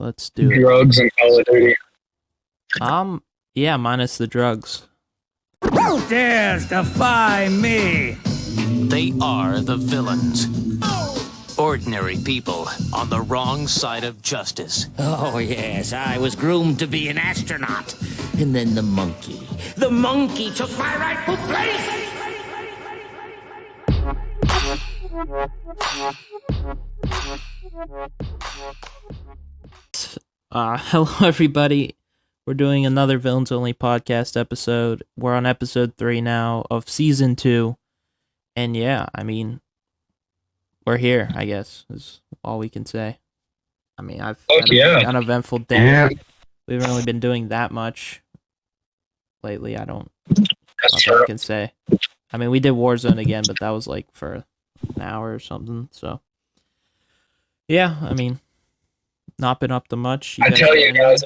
let's do it. Drugs and Call of Duty. Yeah, minus the drugs. Who dares defy me? They are the villains. Ordinary people on the wrong side of justice. Oh, yes, I was groomed to be an astronaut. And then the monkey took my rightful place! Hello, everybody. We're doing another Villains Only podcast episode. We're on episode 3 now of season 2. And yeah, I mean, we're here, I guess, is all we can say. I mean, I've had an uneventful day. Yeah. We haven't really been doing that much lately. I don't That's know what true. I can say. I mean, we did Warzone again, but that was like for an hour or something. So, yeah, I mean, not been up to much. I tell you guys,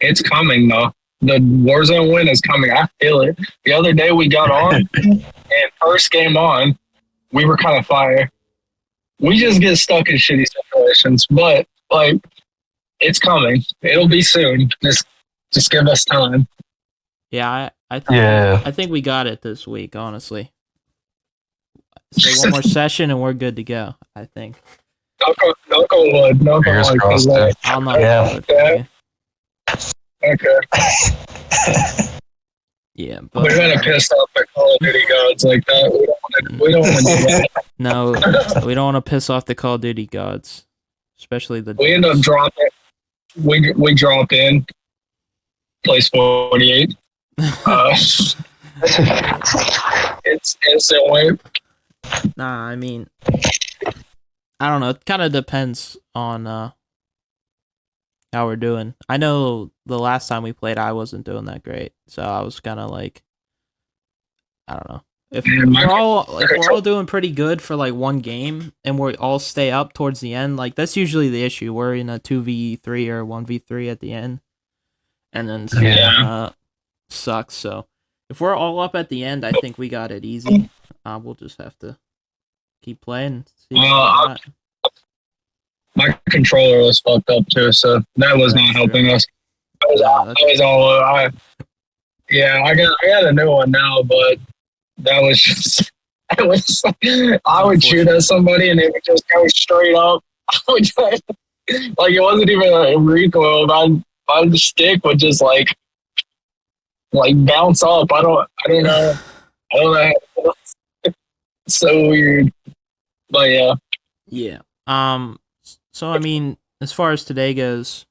it's coming though. The Warzone win is coming. I feel it. The other day we got on, and first game on, we were kind of fire. We just get stuck in shitty situations, but like, it's coming. It'll be soon. Just give us time. Yeah, I think we got it this week, honestly. Say one more session and we're good to go, I think. Knock on wood. Knock on Fingers wood. crossed, dude. I'll knock Yeah. on wood for you. Okay. Yeah, but We're gonna piss off the Call of Duty gods like that. We don't want to do that. no, we don't want to piss off the Call of Duty gods, especially the. We end up dropping. We drop in. Place 48. It's instant win. Nah, I mean, I don't know. It kind of depends on how we're doing. I know the last time we played, I wasn't doing that great, so I was kind of like, I don't know. If we're all doing pretty good for like one game, and we all stay up towards the end, like that's usually the issue. We're in a 2v3 or 1v3 at the end, and then sucks. So if we're all up at the end, I think we got it easy. We'll just have to keep playing. See what My controller was fucked up too, so that was not helping us. I got a new one now, but that was just. I would shoot at somebody and it would just go straight up. Like it wasn't even a recoil. My stick would just like bounce up. I don't know. It's so weird. But yeah. Yeah. So I mean, as far as today goes,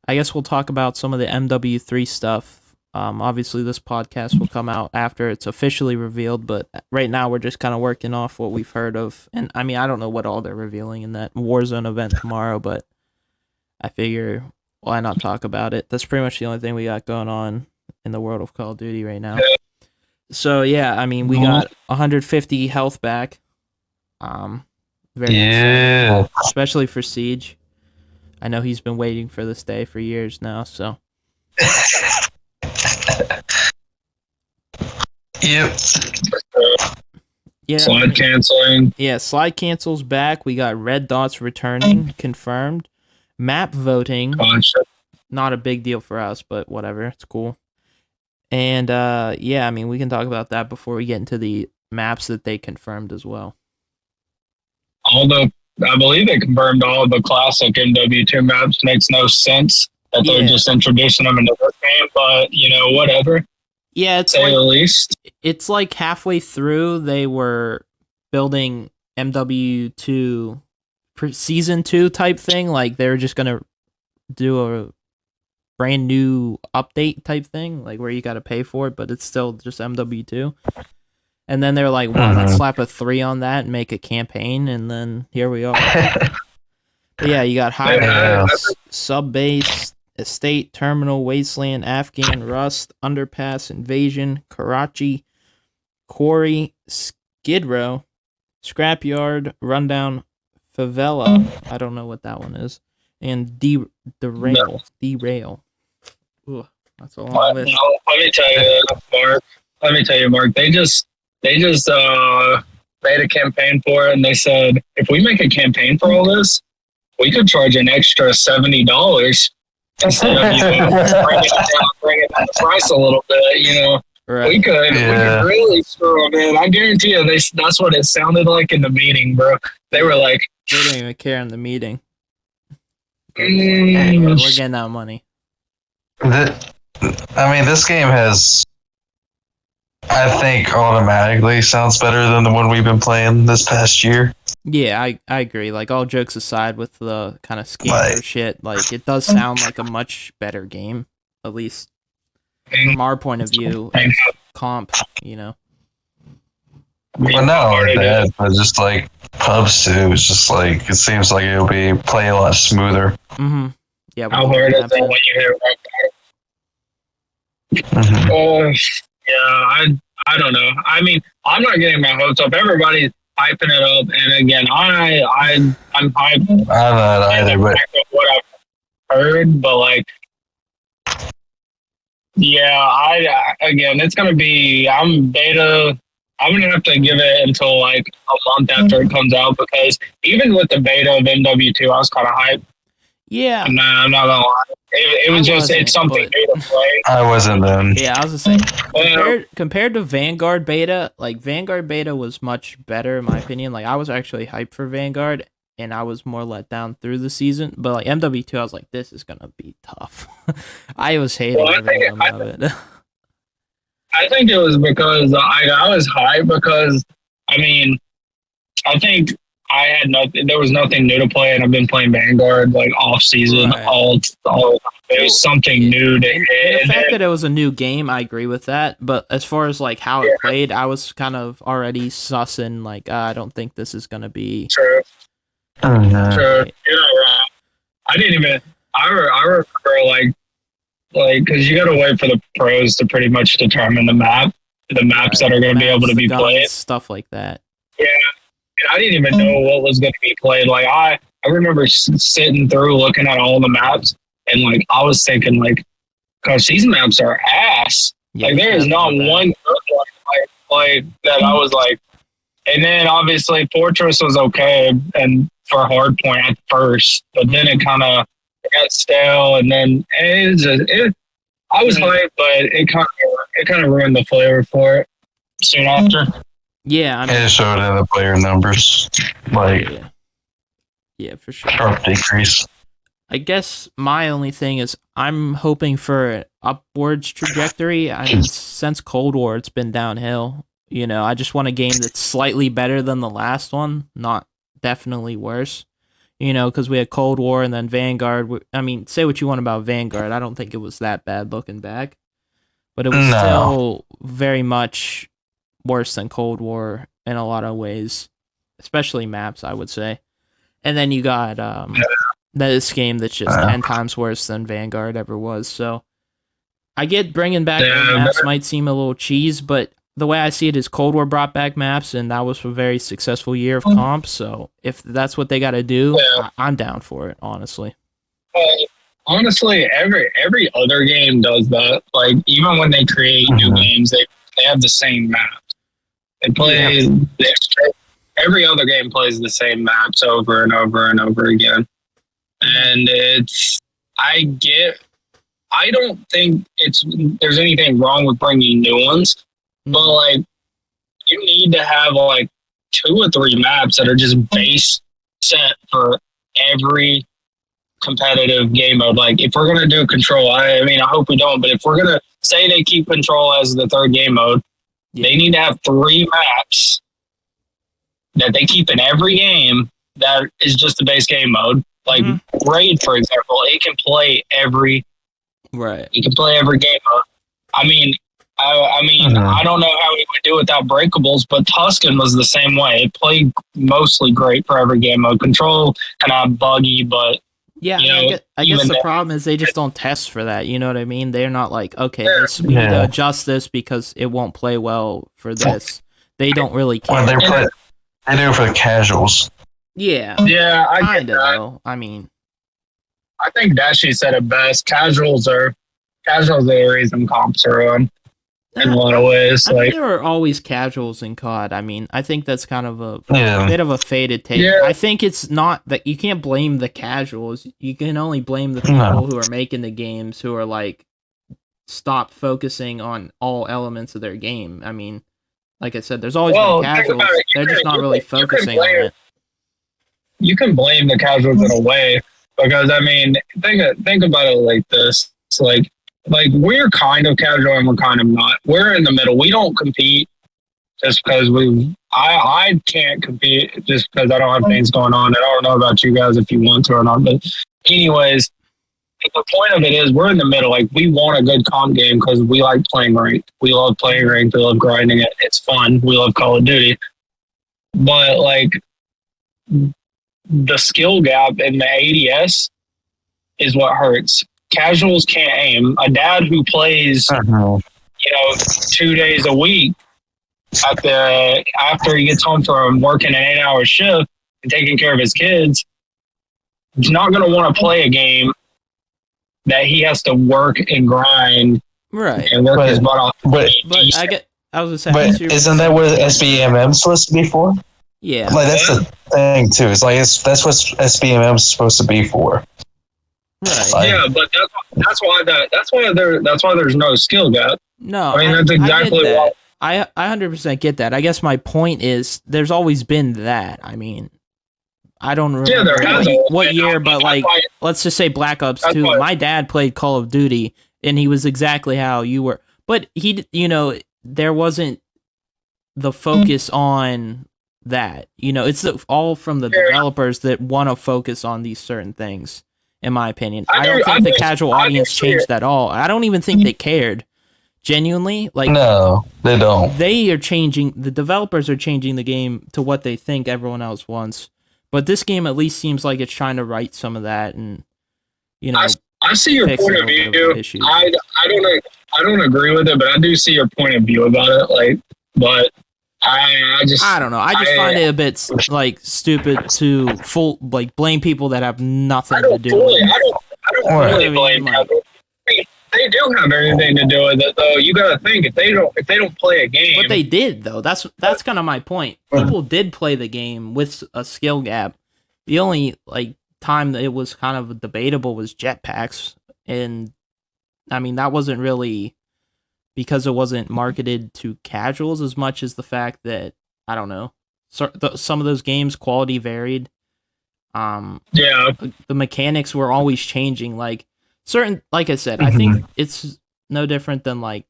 I guess we'll talk about some of the MW3 stuff. Obviously, this podcast will come out after it's officially revealed, but right now we're just kind of working off what we've heard of. And I mean, I don't know what all they're revealing in that Warzone event tomorrow, but I figure why not talk about it? That's pretty much the only thing we got going on in the world of Call of Duty right now. So yeah, I mean, we got 150 health back. Very exciting, especially for CeeJ. I know he's been waiting for this day for years now, so. Yep. Yeah. Slide canceling. Yeah, slide cancels back. We got red dots returning, confirmed. Map voting, not a big deal for us, but whatever, it's cool. And yeah, I mean, we can talk about that before we get into the maps that they confirmed as well. I believe they confirmed all the classic MW2 maps. Makes no sense that they're just introducing them into this game, but whatever. Yeah, it's say like, the least. It's like halfway through they were building MW2 season 2 type thing. Like they were just gonna do a brand new update type thing, like where you got to pay for it, but it's still just MW2. And then they're like, well, let's slap a 3 on that and make a campaign, and then here we are. But yeah, you got high sub base, estate, terminal, wasteland, Afghan, rust, underpass, invasion, Karachi, quarry, skid row, scrapyard, rundown, favela. I don't know what that one is, and derail. Ooh, that's a long list. Let me tell you, Mark. They just made a campaign for it, and they said, if we make a campaign for all this, we could charge an extra $70 instead of bringing down the price a little bit. Right. We could really screw them in. I guarantee you, that's what it sounded like in the meeting, bro. They were like, they didn't even care in the meeting. Anyway, we're getting that money. This game has, I think, automatically sounds better than the one we've been playing this past year. Yeah, I agree. Like, all jokes aside with the kind of scammer shit, like, it does sound like a much better game, at least from our point of view, as comp, But no, but just like pubs too, it's just like, it seems like it'll be playing a lot smoother. Mm-hmm. Yeah. How hard is it when you hit rock bottom? I don't know. I mean, I'm not getting my hopes up. Everybody's hyping it up, and again, I'm hyped. I'm not either, but what I've heard, but like, yeah, again, it's gonna be. I'm beta. I'm gonna have to give it until like a month after it comes out, because even with the beta of MW2, I was kind of hyped. Yeah. I'm not gonna lie. It was it's something new to play. I wasn't then. Yeah, I was just saying, compared to Vanguard beta, like, Vanguard beta was much better in my opinion. Like, I was actually hyped for Vanguard, and I was more let down through the season. But like MW2, I was like, this is gonna be tough. I was hating every moment of it. I think it was because I was hyped because, I mean, I think I had nothing. There was nothing new to play, and I've been playing Vanguard like off season. Right. All it was something new to hit. The fact that it was a new game, I agree with that. But as far as like how it played, I was kind of already sussing like, I don't think this is gonna be true. Mm-hmm. True. You're not wrong. I didn't even. I remember like because you got to wait for the pros to pretty much determine the maps that are going to be able to be played, stuff like that. Yeah. And I didn't even know what was going to be played. Like, I remember sitting through looking at all the maps, and like I was thinking, like, gosh, these maps are ass. Yeah, like, there is not one good one like that. I was like, and then obviously Fortress was okay and for Hardpoint at first, but then it kind of got stale, and then I was hyped, but it kind of ruined the flavor for it soon after. Yeah, I mean, it showed in the player numbers, like, yeah, for sure. Sharp decrease. I guess my only thing is I'm hoping for an upwards trajectory. I mean, since Cold War, it's been downhill. I just want a game that's slightly better than the last one, not definitely worse. Because we had Cold War and then Vanguard. I mean, say what you want about Vanguard. I don't think it was that bad looking back. But it was still very much worse than Cold War in a lot of ways. Especially maps, I would say. And then you got this game that's just 10 times worse than Vanguard ever was. So I get bringing back maps might seem a little cheese, but the way I see it is Cold War brought back maps, and that was a very successful year of comps. So if that's what they got to do, I'm down for it, honestly. Honestly, every other game does that. Like, even when they create new games, they have the same maps. They play every other game plays the same maps over and over and over again. And I don't think there's anything wrong with bringing new ones. But, like, you need to have, like, 2 or 3 maps that are just base set for every competitive game mode. Like, if we're going to do Control, I mean, I hope we don't, but if we're going to say they keep Control as the 3rd game mode, they need to have 3 maps that they keep in every game that is just the base game mode. Like, Raid, for example, it can play every... Right. You can play every game mode. I mean, I don't know how he would do without breakables, but Tuscan was the same way. It played mostly great for every game mode. Control kind of buggy, but yeah, I guess the problem is they just don't test for that. You know what I mean? They're not like, okay, we need to adjust this because it won't play well for this. They don't really care. Well, they do it for the casuals. Yeah, I kind of though. I mean, I think Dashi said it best. Casuals are the reason comps are on. in a lot of ways. I mean, Like, there are always casuals in COD. I mean, I think that's kind of a Yeah. bit of a faded take. Yeah. I think it's not that you can't blame the casuals. You can only blame the people No. who are making the games who are like stop focusing on all elements of their game. I mean, like I said, there's always Well, been think casuals. about it. They're just not really focusing on it. You can blame the casuals in a way because I mean, think about it like this. It's like we're kind of casual and we're kind of not. We're in the middle. We don't compete just because I can't compete just because I don't have things going on. And I don't know about you guys if you want to or not. But anyways, the point of it is we're in the middle. Like, we want a good comp game because we like playing ranked. We love playing ranked. We love grinding it. It's fun. We love Call of Duty. But like, the skill gap in the ADS is what hurts. Casuals can't aim. A dad who plays, 2 days a week after he gets home from working an 8-hour shift and taking care of his kids, he's not going to want to play a game that he has to work and grind Right. and work his butt off. But I was gonna say, isn't that what SBMM is supposed to be for? yeah. Like, that's the thing too. It's like that's what SBMM is supposed to be for. Right. Like, Yeah, but that's why there's no skill gap. No, I mean, that's exactly I get what. that. I 100% get that. I guess my point is there's always been that. I mean, I don't remember there has what been. year, but like, let's just say Black Ops 2. why- My dad played Call of Duty, and he was exactly how you were. But there wasn't the focus on that. It's all from the developers that want to focus on these certain things, in my opinion. I don't think the casual audience changed at all. I don't even think they cared. Genuinely, like, no, they don't. they are changing, the developers are changing the game to what they think everyone else wants. But this game at least seems like it's trying to right some of that, and I see your fix a point of little bit of view. issues. I don't agree with it, but I do see your point of view about it. Like, but I don't know. I just find it a bit like stupid to blame people that have nothing to do with it. I don't really blame casual. They do have everything to do with it, though. You got to think if they don't play a game, But they did, though. That's kind of my point. People did play the game with a skill gap. The only time that it was kind of debatable was jetpacks, and I mean that wasn't really because it wasn't marketed to casuals as much as the fact that I don't know. Some of those games quality varied. yeah, The mechanics were always changing. Like I said, I think it's no different than like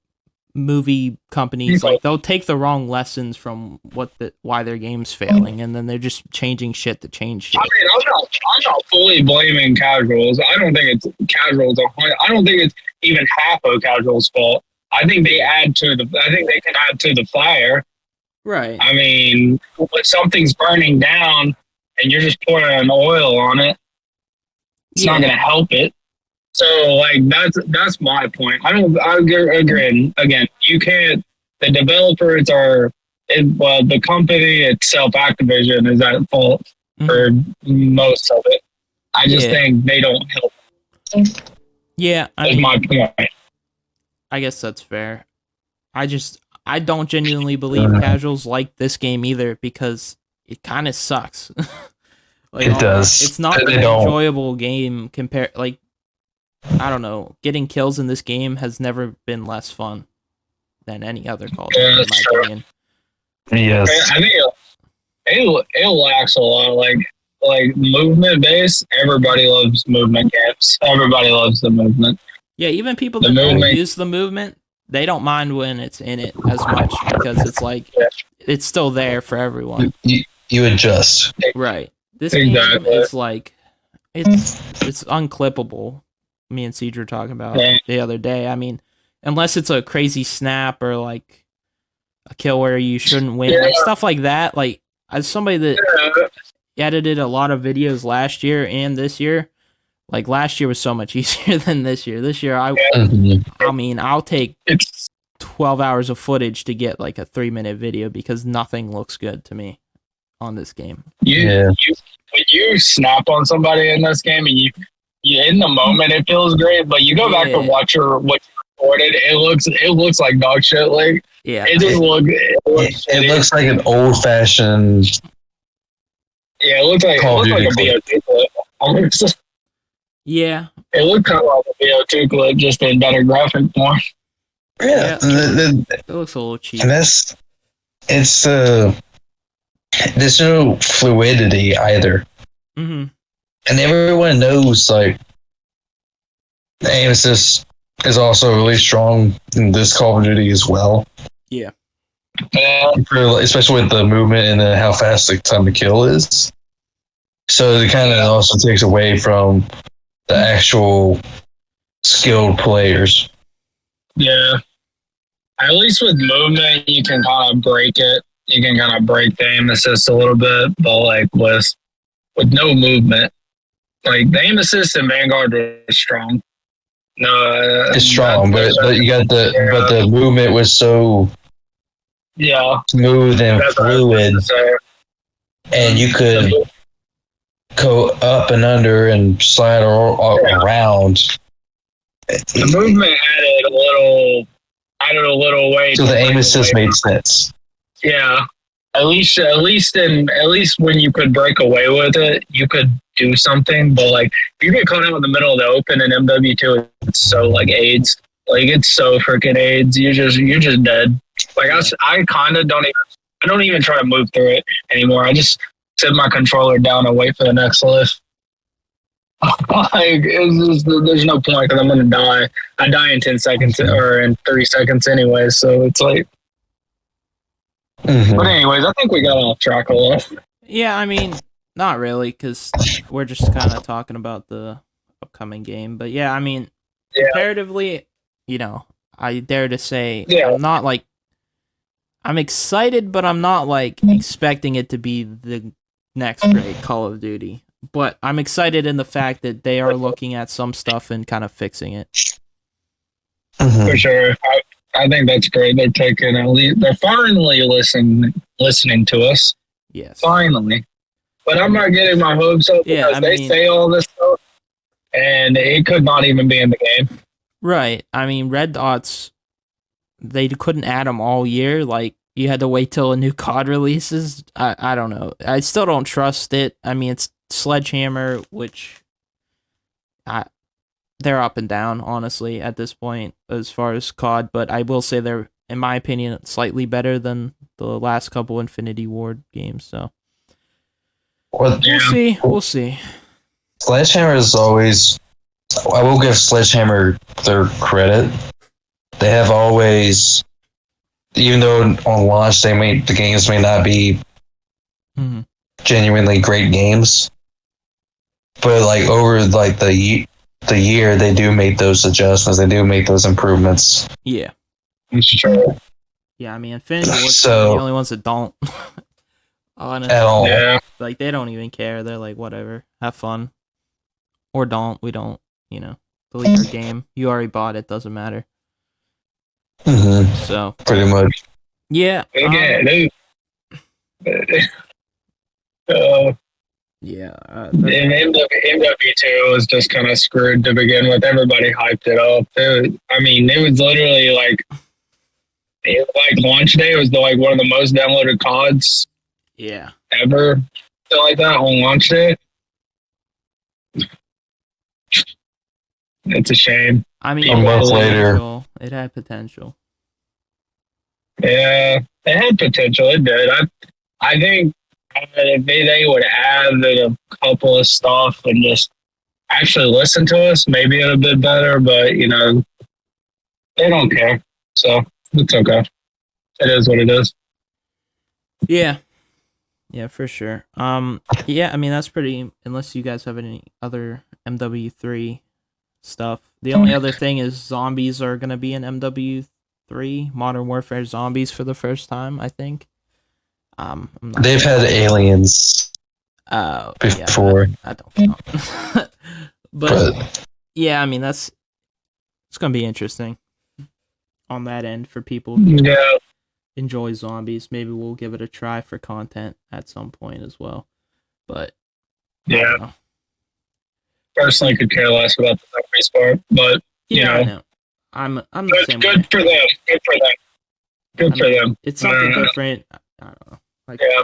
movie companies. Like, they'll take the wrong lessons from why their game's failing, and then they're just changing shit to change shit. I mean, I'm not fully blaming casuals. I don't think it's casuals. I don't think it's even half of casuals' fault. I think they can add to the fire. Right. I mean, when something's burning down and you're just pouring oil on it, it's not going to help it. So, like, that's my point. I agree. Again, you can't. The developers the company itself, Activision, is at fault for most of it. I just think they don't help. Yeah, That's my point. I guess that's fair. I don't genuinely believe casuals like this game either because it kind of sucks. It does. It's not an enjoyable game compared. Like, I don't know. Getting kills in this game has never been less fun than any other Call of Duty, in my opinion. Yes. I think it lacks a lot. Like movement based. Everybody loves movement games. Everybody loves the movement. Yeah, even people that don't use the movement, they don't mind when it's in it as much because it's like it's still there for everyone. You adjust. Right. This game is like it's unclippable. Me and CeeJ were talking about the other day. I mean, unless it's a crazy snap or like a kill where you shouldn't win, like stuff like that. Like, as somebody that edited a lot of videos last year and this year, like last year was so much easier than this year. This year, I mean, I'll take 12 hours of footage to get like a 3-minute video because nothing looks good to me on this game. When you snap on somebody in this game and you in the moment it feels great, but you go back and watch what you It looks like dog shit. Like Yeah. it just looks. It looks like an old fashioned. Yeah, it looks Call of like Duty a clip. VO2 clip. Almost. Yeah. It looked kind of like a VO2 clip, just in better graphic form. Yeah, It looks a little cheap. and it's there's no fluidity either, Mm-hmm. and everyone knows like the aim assist is also really strong in this Call of Duty as well. Yeah. Yeah, Especially with the movement and how fast the time to kill is. So it kind of also takes away from the actual skilled players. yeah. At least with movement, you can kind of break it. You can kind of break the aim assist a little bit, but like with no movement, like the aim assist in Vanguard was strong. No, It's strong, but you got but the movement was so smooth and fluid, and you could go up and under and slide around. The movement added a little way. So the aim assist made sense. Yeah, at least when you could break away with it, you could do something. But like if you get caught out in the middle of the open in MW2, it's so like AIDS. Like it's so freaking AIDS. You're just dead. Like I kind of don't even try to move through it anymore. I just set my controller down and wait for the next lift. Like it's just, there's no point because I'm gonna die. I die in 10 seconds or in 3 seconds anyway. So it's like. Mm-hmm. But anyways, I think we got off track a little. Yeah, I mean, not really, because we're just kind of talking about the upcoming game. But yeah, I mean, comparatively, you know, I dare to say I'm not like I'm excited, but I'm not like expecting it to be the next great Call of Duty. But I'm excited in the fact that they are looking at some stuff and kind of fixing it. Mm-hmm. For sure. I think that's great. They're taking at least they're finally listening to us. Yes. Finally. But I'm not getting my hopes up because they say all this stuff and it could not even be in the game. Right. I mean, Red Dots, they couldn't add them all year. Like, you had to wait till a new COD releases. I don't know. I still don't trust it. I mean, it's Sledgehammer, which they're up and down, honestly, at this point, as far as COD. But I will say they're, in my opinion, slightly better than the last couple Infinity Ward games. So we'll see. We'll see. Sledgehammer is always. I will give Sledgehammer their credit. They have always, even though on launch the games may not be genuinely great games, but like over like the year they do make those adjustments. They do make those improvements. Yeah. It's true. Yeah, I mean, Infinity Ward's the only ones that don't. Honestly, at all. Yeah. Like, they don't even care. They're like, whatever, have fun, or don't. We don't. You know, delete your game. You already bought it. Doesn't matter. Mm-hmm. So pretty much. Yeah. MW2 was just kind of screwed to begin with. Everybody hyped it up. It was literally like launch day. It was one of the most downloaded CODs. Yeah. Ever. Something like that on launch day. It's a shame. I mean, a month later, it had potential. Yeah, it had potential. It did. I think if they would add a couple of stuff and just actually listen to us, maybe it'd have been better. But they don't care, so it's okay. It is what it is. Yeah. Yeah, for sure. Yeah, I mean, that's pretty. Unless you guys have any other MW3 stuff. The only other thing is zombies are gonna be in MW3 Modern Warfare Zombies for the first time, I think. They've had aliens before. Yeah, I don't count. but yeah, I mean, it's gonna be interesting on that end for people who enjoy zombies. Maybe we'll give it a try for content at some point as well. But yeah. Personally, could care less about the zombies part, but I know. I'm the Good, same good way. for them. Good for them. Good for them. It's something different. I don't know. Like Yeah.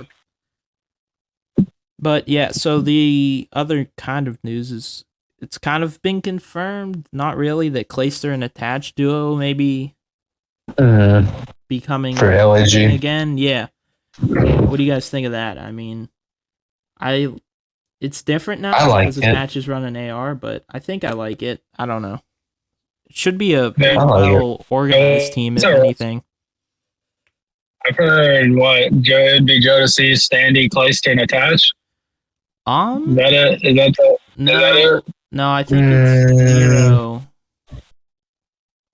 But yeah, so the other kind of news is it's kind of been confirmed, not really, that Clayster and Attached duo may be becoming For a LAG. thing again. Yeah. What do you guys think of that? I mean, it's different now I like because it. Attach is running AR, but I think I like it. I don't know. It should be a pretty I like it. well organized team, if So- anything. I've heard what Joe be Joe to see Standy, Clayster, and Attached. Is that it? Is that the? No, no, I think it's Nero.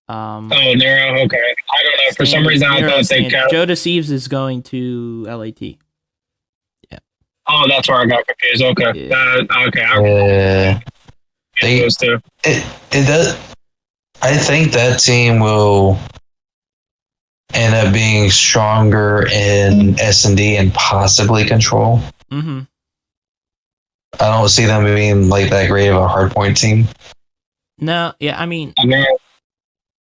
Oh, Nero. Okay, I don't know. For some Standy- reason, I Nero thought they Standy. kept. Joe Deceives is going to LAT. Oh, that's where I got confused. Okay, Yeah. okay. I Yeah. They- those two. It does. I think that team will end up being stronger in S&D and possibly Control. Mm-hmm. I don't see them being like that great of a hardpoint team. No, yeah, I mean, I know.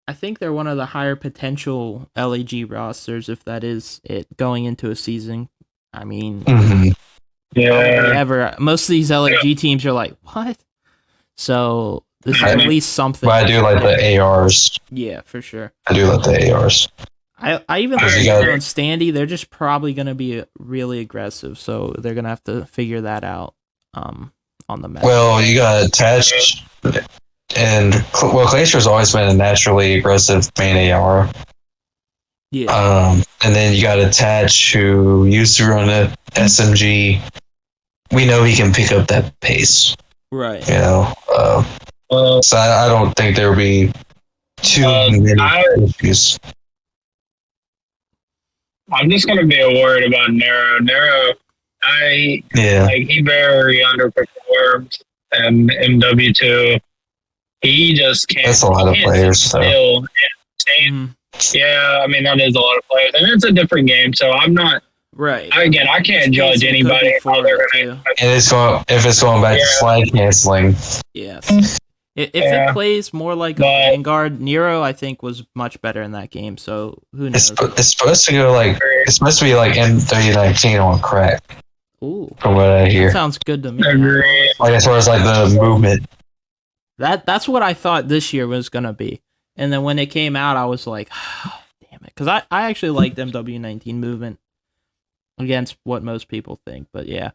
I think they're one of the higher potential LAG rosters, if that is it, going into a season. I mean, Mm-hmm. nobody Yeah. ever. Most of these LAG teams are like, what? So this is I at mean, least something. But I do like the ARs. Yeah, for sure. I do like the ARs. I even Because like you got- Nero and Standy. They're just probably going to be really aggressive, so they're going to have to figure that out on the map. Well, you got Attached, and Clayster's always been a naturally aggressive main AR. Yeah. And then you got Attached, who used to run a SMG. We know he can pick up that pace. Right. You know, so I don't think there will be too many issues. I'm just gonna be worried about Nero. Nero, Yeah, he very underperformed in MW2. He just can't. That's a lot he of can't players, sit though. still and stay- Mhm. Yeah, I mean that is a lot of players, and it's a different game. So I'm not. Right. Again, I can't judge It could be anybody. How they're forward, gonna, too. and if it's going back to Yeah. slide canceling. Yes. If Yeah. it plays more like a But- Vanguard, Nero I think was much better in that game. So who knows? It's supposed to go like it's supposed to be like M3019 on crack, Ooh, from what I that hear. sounds good to me. Agree. Like as far as like the movement. That's what I thought this year was gonna be, and then when it came out, I was like, damn it, because I actually liked MW19 movement against what most people think, but yeah.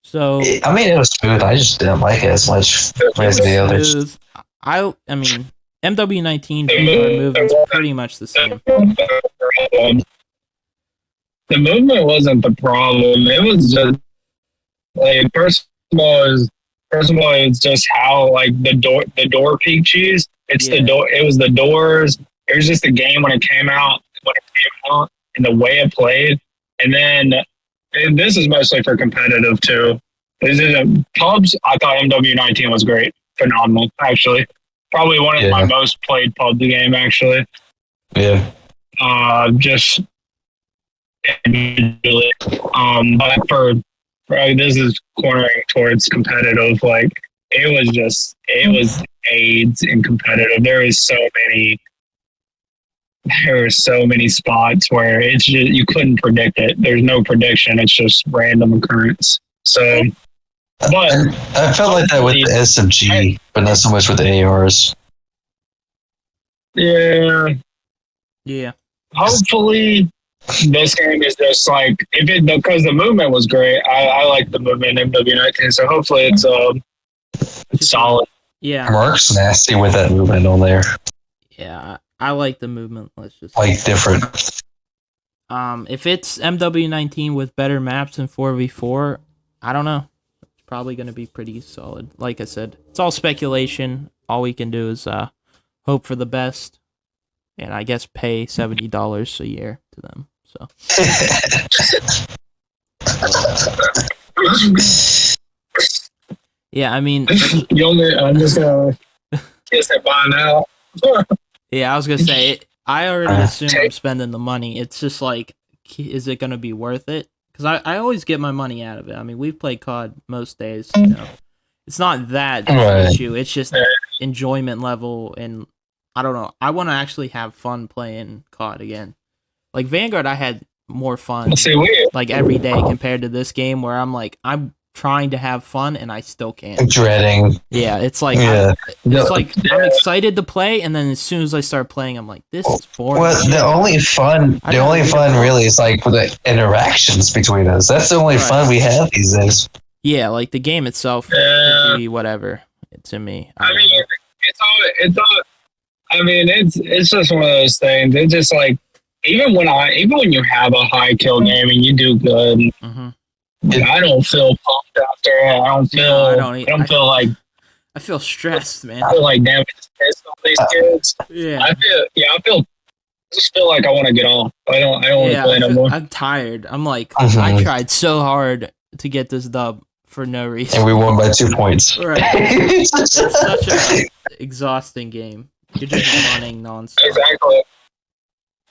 So I mean, it was smooth. I just didn't like it as much it as was the others. smooth. I mean, MW19 Vanguard movement's pretty much the same. The movement wasn't the problem. It was just like first of all, it's just how like the door peak cheese. It's Yeah. the door. It was the doors. It was just the game when it came out, and the way it played. And then and this is mostly for competitive too. This is pubs. I thought MW19 was great, phenomenal. Actually, probably one of my Yeah. most played PUBG game. Actually, Yeah. just individually. But for this is cornering towards competitive. Like it was AIDS in competitive. There were so many spots where it's just you couldn't predict it. There's no prediction. It's just random occurrence. So, but I felt like that with the SMG, but not so much with the ARs. yeah, Yeah. hopefully this game is just like because the movement was great. I like the movement in MW19, so hopefully it's solid. Yeah. Mark's nasty with that movement on there. Yeah. I like the movement. Let's just Like different. if it's MW19 with better maps and 4v4, I don't know. It's probably going to be pretty solid. Like I said, it's all speculation. All we can do is hope for the best, and I guess pay $70 a year to them. So yeah, I mean, I'm just gonna kiss it by now. yeah, I was gonna say I already assume I'm spending the money. It's just like, is it gonna be worth it? Because I always get my money out of it. I mean, we've played COD most days. You know, it's not that Right. issue. It's just enjoyment level and I don't know. I want to actually have fun playing COD again. Like Vanguard, I had more fun See, we like every day compared to this game where I'm like I'm trying to have fun and I still can't. Dreading. Yeah, it's like Yeah. I'm excited to play, and then as soon as I start playing, I'm like, this is boring. Well, the only fun really is like the interactions between us. That's the only fun we have these days. Yeah, like the game itself could be whatever to me. I mean, it's all. I mean, it's just one of those things. It's just like even when you have a high kill game and you do good, I don't feel pumped after it. I don't feel like. I feel stressed, man. I feel like damn, it's pissed off these kids. Yeah. I just feel like I want to get off. I don't want to play no more. I'm tired. I'm like, I tried so hard to get this dub for no reason. And we won by 2 points. Right. It's such an exhausting game. You're just running nonstop. Exactly.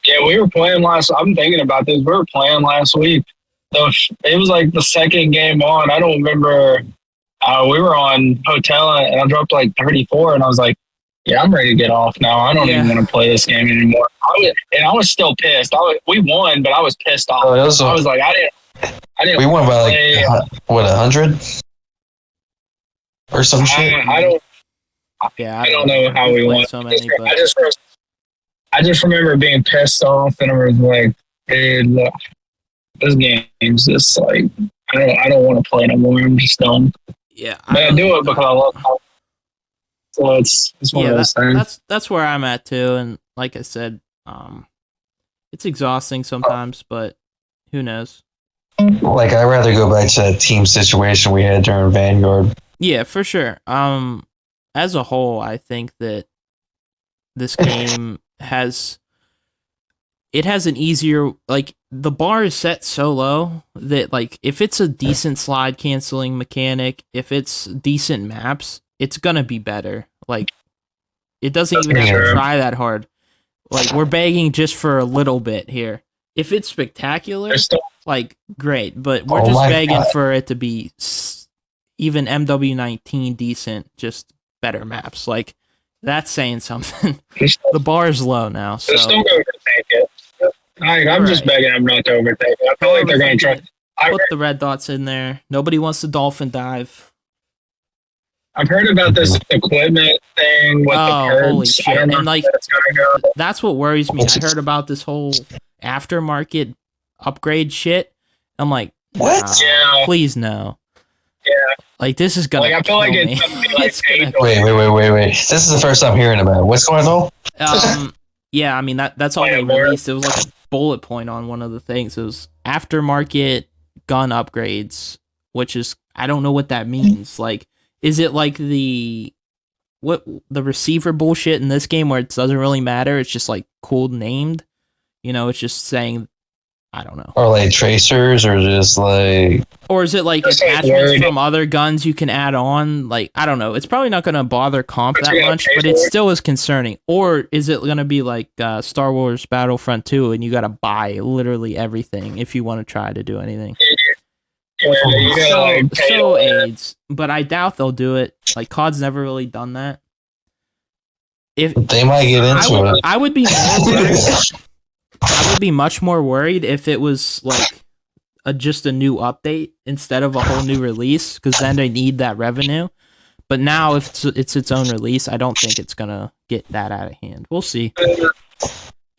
Yeah, we were playing I'm thinking about this. We were playing last week. So it was like the second game on. I don't remember. We were on hotel and I dropped like 34 and I was like, yeah, I'm ready to get off now. I don't even want to play this game anymore. I was still pissed. We won, but I was pissed off. I was like, I didn't. We won by like, what, 100? Or some shit? I don't. Yeah, I don't know how we won. So many, but... I just remember being pissed off, and I was like, "Dude, look, this game's just like I don't want to play no more. I'm just done." Yeah, but I do it because I love it. So it's one of those things. That's where I'm at too, and like I said, it's exhausting sometimes, but who knows? Like I'd rather go back to that team situation we had during Vanguard. Yeah, for sure. As a whole, I think that this game has an easier, like, the bar is set so low that, like, if it's a decent slide canceling mechanic, if it's decent maps, it's gonna be better. Like, it doesn't even have to try that hard. Like, we're begging just for a little bit here. If it's spectacular, like, great, but we're just begging for it to be even MW19 decent, just better maps. Like, that's saying something. The bar is low now, so just don't overtake it. I'm just begging them not to overtake it. I feel like they're going to try. Put the red dots in there. Nobody wants to dolphin dive. I've heard about this equipment thing with the perks. Holy shit. I don't know and like, that's going to go. That's what worries me. I heard about this whole aftermarket upgrade shit. I'm like, what? Nah, Yeah. Please no. Yeah. Like, this is gonna. Like, I feel like kill me. it's gonna be like It's gonna- Wait. This is the first I'm hearing about it. What's going on? Yeah, I mean that's all they released. It was like a bullet point on one of the things. It was aftermarket gun upgrades, which is, I don't know what that means. Like, is it like the receiver bullshit in this game where it doesn't really matter? It's just like cool named. You know, it's just saying, I don't know. Or like tracers, or just like... Or is it like attachments from other guns you can add on? Like, I don't know. It's probably not going to bother comp that much, but it still is concerning. Or is it going to be like Star Wars Battlefront 2 and you got to buy literally everything if you want to try to do anything? So AIDS, but I doubt they'll do it. Like, COD's never really done that. If they might get into it. I would be more worried. I would be much more worried if it was like just a new update instead of a whole new release, because then they need that revenue. But now, if it's its own release, I don't think it's gonna get that out of hand. We'll see.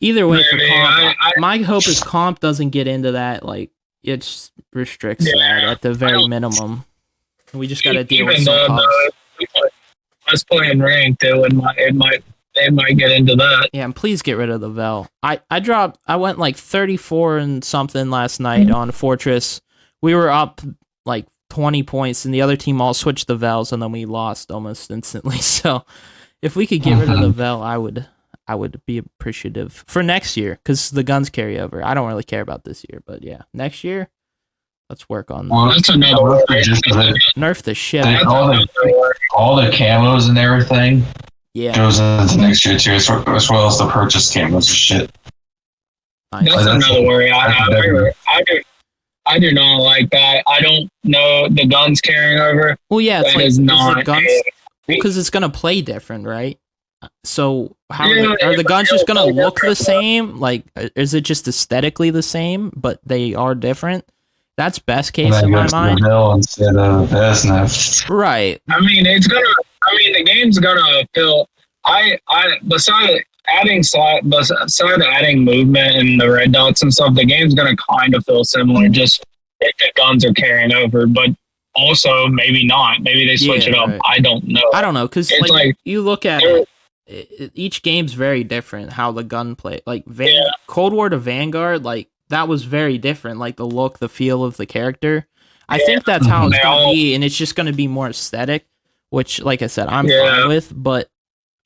Either way, for comp, my hope is comp doesn't get into that. Like, it just restricts that at the very minimum. We just gotta deal with some comps. Us playing ranked, they might get into that. Yeah, and please get rid of the Vel. I went like 34 and something last night on Fortress. We were up like 20 points, and the other team all switched the Vels, and then we lost almost instantly. So if we could get rid of the Vel, I would be appreciative for next year, because the guns carry over. I don't really care about this year, but yeah, next year, let's work on that. Well, that's another word. Nerf the shit. All the camos and everything. Yeah, goes into next year too, as well as the purchase camos and shit. Nice. That's another worry. I do not like that. I don't know the guns carrying over. Well, yeah, it's That like, is is not the guns, because it's gonna play different, right? So how Yeah, are the guns just gonna yeah, look the same? Like, is it just aesthetically the same, but they are different? That's best case in my mind. Instead of business. Right. I mean, it's gonna. I mean, the game's gonna feel. Beside adding movement and the red dots and stuff, the game's gonna kind of feel similar. Just if the guns are carrying over, but also maybe not. Maybe they switch it up. Right. I don't know. I don't know, because It's like you look at it, each game's very different. How the gun play, like Cold War to Vanguard, like that was very different. Like the look, the feel of the character. I think that's how it's gonna be, and it's just gonna be more aesthetic. Which, like I said, I'm fine with, but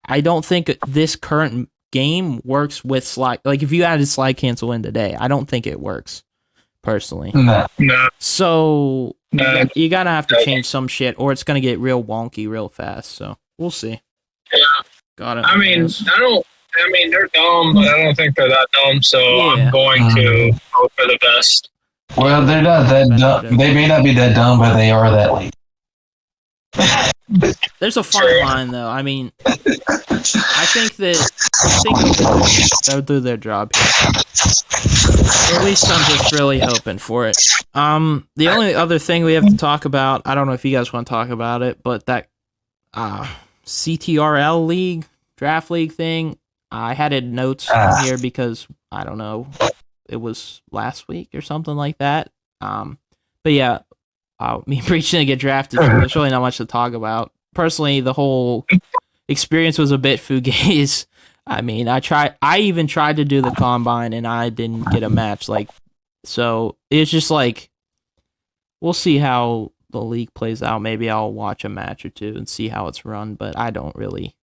I don't think this current game works with slide. Like, if you added slide cancel in today, I don't think it works, personally. No. So, you gotta have to change some shit, or it's gonna get real wonky real fast, so we'll see. Yeah. Got it. I mean, they're dumb, but I don't think they're that dumb, so I'm going to hope for the best. Well, they're not that dumb. They may not be that dumb, but they are that late. There's a fine line, though. I mean, I think they'll do their job here. Or at least I'm just really hoping for it. The only other thing we have to talk about, I don't know if you guys want to talk about it, but that CTRL league, draft league thing, I had it notes on here because, I don't know, it was last week or something like that. But yeah, me preaching to get drafted, so there's really not much to talk about. Personally, the whole experience was a bit fugazi. I mean, I even tried to do the combine and I didn't get a match. Like, so it's just like, we'll see how the league plays out. Maybe I'll watch a match or two and see how it's run, but I don't really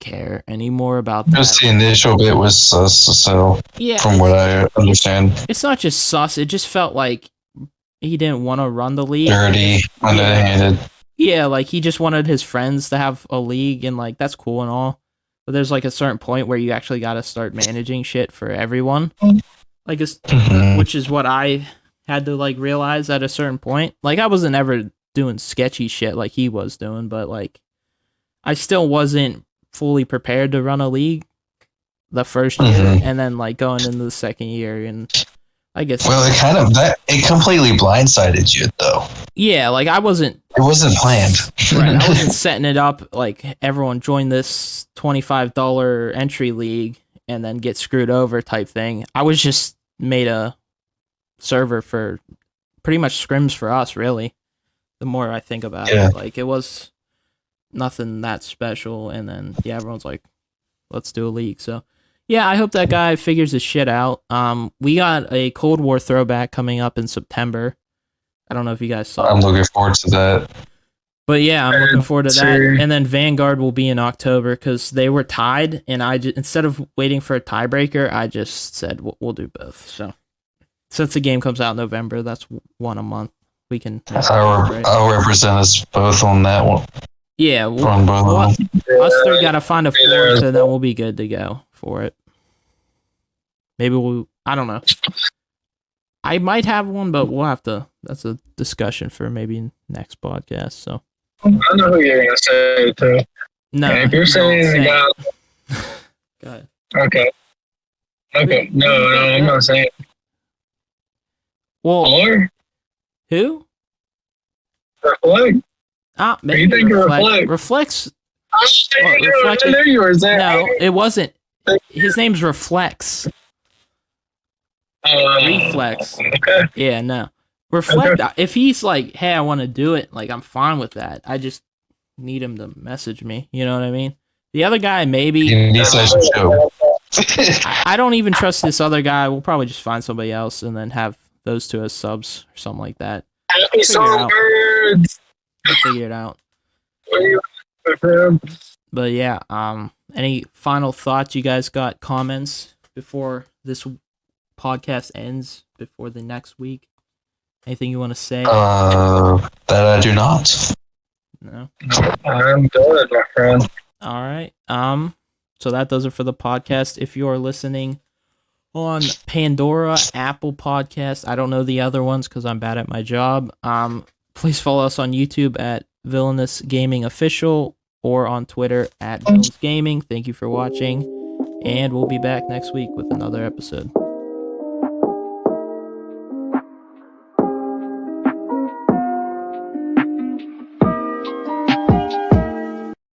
care anymore about that. Just the initial bit was sus, so from what I understand. It's not just sus, it just felt like he didn't want to run the league. Dirty, underhanded. Yeah, like he just wanted his friends to have a league, and like that's cool and all. But there's like a certain point where you actually got to start managing shit for everyone. Like, which is what I had to like realize at a certain point. Like, I wasn't ever doing sketchy shit like he was doing, but like I still wasn't fully prepared to run a league the first year, and then like going into the second year, and I guess. Well, it completely blindsided you though. Yeah, like it wasn't planned. Right, I wasn't setting it up like everyone join this $25 entry league and then get screwed over type thing. I was just made a server for pretty much scrims for us, really. The more I think about it, like it was nothing that special, and then everyone's like, let's do a league. So yeah, I hope that guy figures his shit out. We got a Cold War throwback coming up in September. I don't know if you guys saw. I'm looking forward to that. But yeah, I'm looking forward to that. And then Vanguard will be in October because they were tied, and instead of waiting for a tiebreaker, I just said we'll do both. So since the game comes out in November, that's one a month. We can. I'll represent us both on that one. Yeah, us three gotta find a fourth, and then we'll be good to go for it. Maybe I don't know. I might have one, but we'll have to. That's a discussion for maybe next podcast. So I know who you're gonna say too. No, if you're saying go ahead. Okay. No, I'm not saying. Well, or who? Reflect. Maybe you think Reflect. Reflects. Reflect. I knew you were saying. No, it wasn't. His name's Reflex. Reflex. Okay. Yeah, no. Reflect. Okay. If he's like, hey, I want to do it, like I'm fine with that. I just need him to message me. You know what I mean? The other guy, maybe. I don't even trust this other guy. We'll probably just find somebody else and then have those two as subs or something like that. Happy songbirds. We'll figure it out. But yeah, any final thoughts you guys got? Comments before this podcast ends, before the next week? Anything you want to say? That I do not. No? I'm good, my friend. All right. So that does it for the podcast. If you are listening on Pandora, Apple Podcast, I don't know the other ones because I'm bad at my job. Please follow us on YouTube at Villainous Gaming Official. or on Twitter at Villains Gaming. Thank you for watching, and we'll be back next week with another episode.